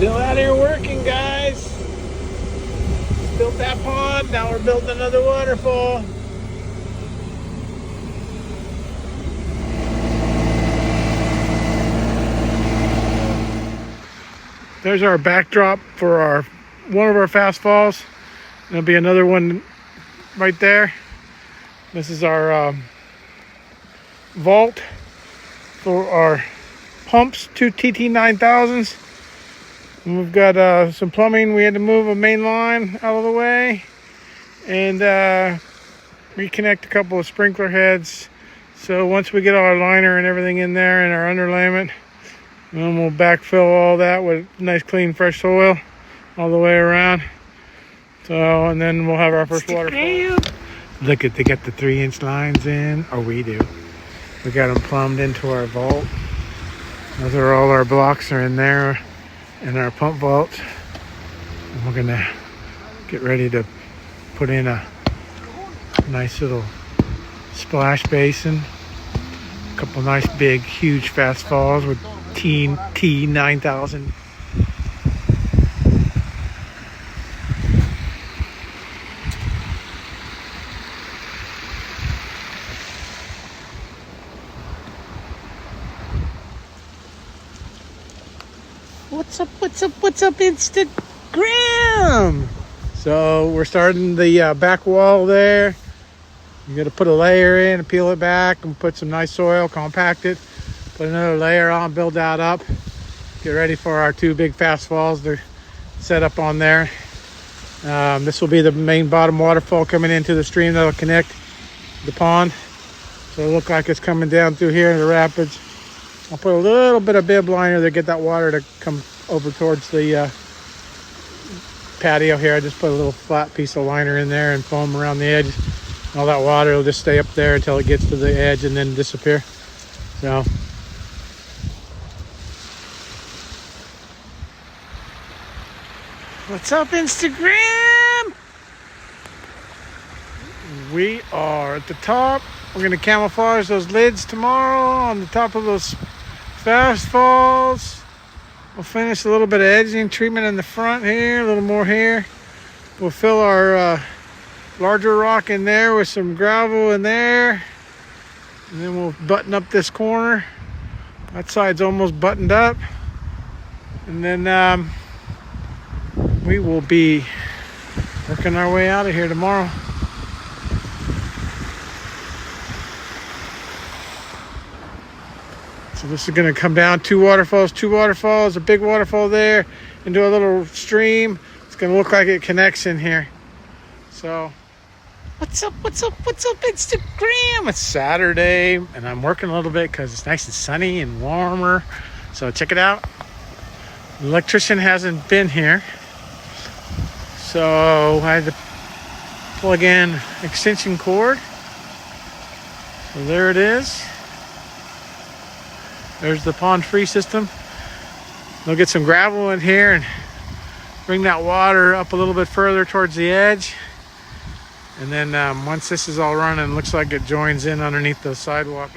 Still out here working, guys. Built that pond, now we're building another waterfall. There's our backdrop for one of our fast falls. There'll be another one right there. This is our vault for our pumps, 2 TT9000s. And we've got some plumbing. We had to move a main line out of the way and reconnect a couple of sprinkler heads. So once we get our liner and everything in there and our underlayment, then we'll backfill all that with nice clean fresh soil all the way around. So, and then we'll have our first waterfall. Look at, they got the 3-inch lines in, or we do. We got them plumbed into our vault. Those are all our blocks are in there in our pump vault. And we're gonna get ready to put in a nice little splash basin. A couple nice big huge fast falls with T9000. What's up, Instagram? So we're starting the back wall there. You got to put a layer in and peel it back and put some nice soil, compact it, put another layer on, build that up. Get ready for our 2 big fast falls. They're set up on there. This will be the main bottom waterfall coming into the stream that'll connect the pond. So it'll look like it's coming down through here in the rapids. I'll put a little bit of bib liner to get that water to come over towards the patio here. I just put a little flat piece of liner in there and foam around the edge. All that water will just stay up there until it gets to the edge and then disappear. So what's up, Instagram? We are at the top. We're going to camouflage those lids tomorrow on the top of those fast falls. We'll finish a little bit of edging treatment in the front here, a little more here. We'll fill our larger rock in there with some gravel in there. And then we'll button up this corner. That side's almost buttoned up. And then we will be working our way out of here tomorrow. So this is going to come down 2 waterfalls, a big waterfall there into a little stream. It's going to look like it connects in here. So what's up, Instagram? It's Saturday and I'm working a little bit because it's nice and sunny and warmer. So check it out. The electrician hasn't been here. So I had to plug in extension cord. So there it is. There's the pond free system. They'll get some gravel in here and bring that water up a little bit further towards the edge. And then once this is all running, looks like it joins in underneath the sidewalk.